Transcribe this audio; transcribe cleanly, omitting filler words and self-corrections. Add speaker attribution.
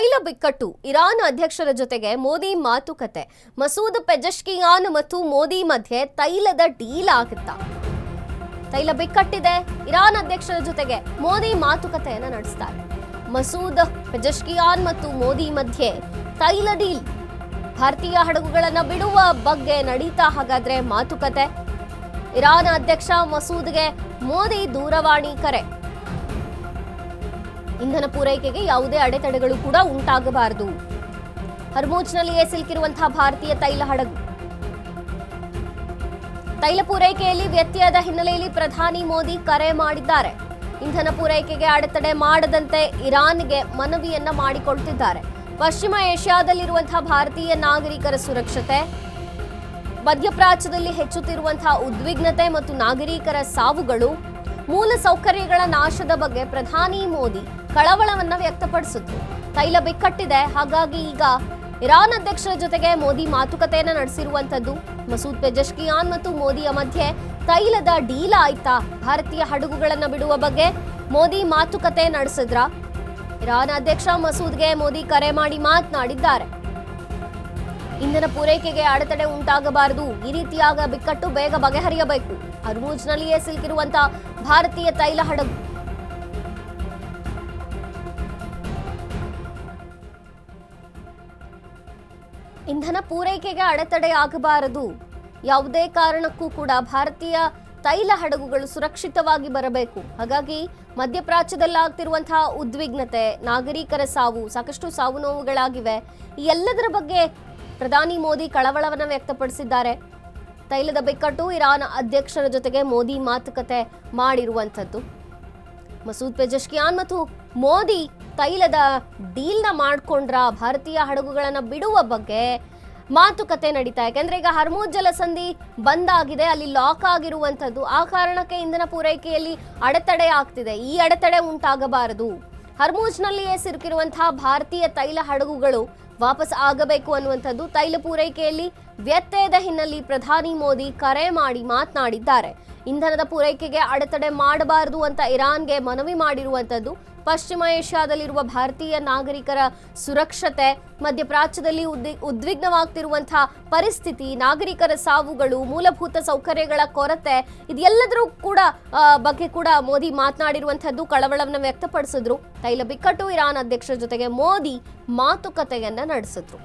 Speaker 1: ತೈಲ ಬಿಕ್ಕಟ್ಟು ಇರಾನ್ ಅಧ್ಯಕ್ಷರ ಜೊತೆಗೆ ಮೋದಿ ಮಾತುಕತೆ. ಮಸೂದ್ ಪೆಜೆಶ್ಕಿಯಾನ್ ಮತ್ತು ಮೋದಿ ಮಧ್ಯೆ ತೈಲದ ಡೀಲ್ ಆಗುತ್ತಾ? ತೈಲ ಬಿಕ್ಕಟ್ಟಿದೆ, ಇರಾನ್ ಅಧ್ಯಕ್ಷರ ಜೊತೆಗೆ ಮೋದಿ ಮಾತುಕತೆಯನ್ನು ನಡೆಸ್ತಾರೆ. ಮಸೂದ್ ಪೆಜೆಶ್ಕಿಯಾನ್ ಮತ್ತು ಮೋದಿ ಮಧ್ಯೆ ತೈಲ ಡೀಲ್. ಭಾರತೀಯ ಹಡಗುಗಳನ್ನು ಬಿಡುವ ಬಗ್ಗೆ ನಡೀತಾ ಹಾಗಾದ್ರೆ ಮಾತುಕತೆ. ಇರಾನ್ ಅಧ್ಯಕ್ಷ ಮಸೂದ್ಗೆ ಮೋದಿ ದೂರವಾಣಿ ಕರೆ. ಇಂಧನ ಪೂರೈಕೆಗೆ ಯಾವುದೇ ಅಡೆತಡೆಗಳು ಕೂಡ ಉಂಟಾಗಬಾರದು. ಹರ್ಮುಜ್ನಲ್ಲಿಯೇ ಸಿಲುಕಿರುವಂತಹ ಭಾರತೀಯ ತೈಲ ಹಡಗು. ತೈಲ ಪೂರೈಕೆಯಲ್ಲಿ ವ್ಯತ್ಯಯದ ಹಿನ್ನೆಲೆಯಲ್ಲಿ ಪ್ರಧಾನಿ ಮೋದಿ ಕರೆ ಮಾಡಿದ್ದಾರೆ. ಇಂಧನ ಪೂರೈಕೆಗೆ ಅಡೆತಡೆ ಮಾಡದಂತೆ ಇರಾನ್ಗೆ ಮನವಿಯನ್ನ ಮಾಡಿಕೊಳ್ತಿದ್ದಾರೆ. ಪಶ್ಚಿಮ ಏಷ್ಯಾದಲ್ಲಿರುವಂತಹ ಭಾರತೀಯ ನಾಗರಿಕರ ಸುರಕ್ಷತೆ, ಮಧ್ಯಪ್ರಾಚ್ಯದಲ್ಲಿ ಹೆಚ್ಚುತ್ತಿರುವಂತಹ ಉದ್ವಿಗ್ನತೆ ಮತ್ತು ನಾಗರಿಕರ ಸಾವುಗಳು, ಮೂಲ ಸೌಕರ್ಯಗಳ ನಾಶದ ಬಗ್ಗೆ ಪ್ರಧಾನಿ ಮೋದಿ ಕಳವಳವನ್ನ ವ್ಯಕ್ತಪಡಿಸಿದ್ರು. ತೈಲ ಬಿಕ್ಕಟ್ಟಿದೆ, ಹಾಗಾಗಿ ಈಗ ಇರಾನ್ ಅಧ್ಯಕ್ಷರ ಜೊತೆಗೆ ಮೋದಿ ಮಾತುಕತೆಯನ್ನ ನಡೆಸಿರುವಂತದ್ದು. ಮಸೂದ್ ಪೆಜೆಶ್ಕಿಯಾನ್ ಮತ್ತು ಮೋದಿಯ ಮಧ್ಯೆ ತೈಲದ ಡೀಲ್ ಆಯ್ತಾ? ಭಾರತೀಯ ಹಡಗುಗಳನ್ನ ಬಿಡುವ ಬಗ್ಗೆ ಮೋದಿ ಮಾತುಕತೆ ನಡೆಸಿದ್ರ? ಇರಾನ್ ಅಧ್ಯಕ್ಷ ಮಸೂದ್ಗೆ ಮೋದಿ ಕರೆ ಮಾಡಿ ಮಾತನಾಡಿದ್ದಾರೆ. ಇಂಧನ ಪೂರೈಕೆಗೆ ಅಡೆತಡೆ ಉಂಟಾಗಬಾರದು, ಈ ರೀತಿಯಾದ ಬಿಕ್ಕಟ್ಟು ಬೇಗ ಬಗೆಹರಿಯಬೇಕು. ಹರ್ಮುಜ್ನಲ್ಲಿಯೇ ಸಿಲುಕಿರುವಂತಹ ಭಾರತೀಯ ತೈಲ ಹಡಗು. ಇಂಧನ ಪೂರೈಕೆಗೆ ಅಡೆತಡೆ ಆಗಬಾರದು, ಯಾವುದೇ ಕಾರಣಕ್ಕೂ ಕೂಡ ಭಾರತೀಯ ತೈಲ ಹಡಗುಗಳು ಸುರಕ್ಷಿತವಾಗಿ ಬರಬೇಕು. ಹಾಗಾಗಿ ಮಧ್ಯಪ್ರಾಚ್ಯದಲ್ಲಾಗ್ತಿರುವಂತಹ ಉದ್ವಿಗ್ನತೆ, ನಾಗರಿಕರ ಸಾವು, ಸಾಕಷ್ಟು ಸಾವು ನೋವುಗಳಾಗಿವೆ. ಈ ಎಲ್ಲದರ ಬಗ್ಗೆ ಪ್ರಧಾನಿ ಮೋದಿ ಕಳವಳವನ್ನು ವ್ಯಕ್ತಪಡಿಸಿದ್ದಾರೆ. ತೈಲದ ಬಿಕ್ಕಟ್ಟು, ಇರಾನ್ ಅಧ್ಯಕ್ಷರ ಜೊತೆಗೆ ಮೋದಿ ಮಾತುಕತೆ ಮಾಡಿರುವಂಥದ್ದು. ಮಸೂದ್ ಪೆಜೆಶ್ಕಿಯಾನ್ ಮತ್ತು ಮೋದಿ ತೈಲದ ಡೀಲ್ನ ಮಾಡ್ಕೊಂಡ್ರ? ಭಾರತೀಯ ಹಡಗುಗಳನ್ನು ಬಿಡುವ ಬಗ್ಗೆ ಮಾತುಕತೆ ನಡೀತಾ. ಯಾಕೆಂದ್ರೆ ಈಗ ಹರ್ಮುಜ್ ಜಲಸಂಧಿ ಬಂದಾಗಿದೆ, ಅಲ್ಲಿ ಲಾಕ್ ಆಗಿರುವಂಥದ್ದು. ಆ ಕಾರಣಕ್ಕೆ ಇಂಧನ ಪೂರೈಕೆಯಲ್ಲಿ ಅಡೆತಡೆ ಆಗ್ತಿದೆ. ಈ ಅಡೆತಡೆ ಉಂಟಾಗಬಾರದು. ಹರ್ಮುಜ್ನಲ್ಲಿಯೇ ಸಿಲುಕಿರುವಂತಹ ಭಾರತೀಯ ತೈಲ ಹಡಗುಗಳು ವಾಪಸ್ ಆಗಬೇಕು ಅನ್ನುವಂಥದ್ದು. ತೈಲ ಪೂರೈಕೆಯಲ್ಲಿ ವ್ಯತ್ಯಯದ ಹಿನ್ನೆಲೆ ಪ್ರಧಾನಿ ಮೋದಿ ಕರೆ ಮಾಡಿ ಮಾತನಾಡಿದ್ದಾರೆ. ಇಂಧನದ ಪೂರೈಕೆಗೆ ಅಡೆತಡೆ ಮಾಡಬಾರದು ಅಂತ ಇರಾನ್ಗೆ ಮನವಿ ಮಾಡಿರುವಂಥದ್ದು. ಪಶ್ಚಿಮ ಏಷ್ಯಾದಲ್ಲಿರುವ ಭಾರತೀಯ ನಾಗರಿಕರ ಸುರಕ್ಷತೆ, ಮಧ್ಯಪ್ರಾಚ್ಯದಲ್ಲಿ ಉದ್ವಿಗ್ನವಾಗ್ತಿರುವಂತಹ ಪರಿಸ್ಥಿತಿ, ನಾಗರಿಕರ ಸಾವುಗಳು, ಮೂಲಭೂತ ಸೌಕರ್ಯಗಳ ಕೊರತೆ, ಇದೆಲ್ಲದರ ಬಗ್ಗೆ ಕೂಡ ಮೋದಿ ಮಾತನಾಡಿರುವಂಥದ್ದು. ಕಳವಳವನ್ನು ವ್ಯಕ್ತಪಡಿಸಿದ್ರು. ತೈಲ ಬಿಕ್ಕಟ್ಟು, ಇರಾನ್ ಅಧ್ಯಕ್ಷರ ಜೊತೆಗೆ ಮೋದಿ ಮಾತುಕತೆಯನ್ನ ನಡೆಸಿದ್ರು.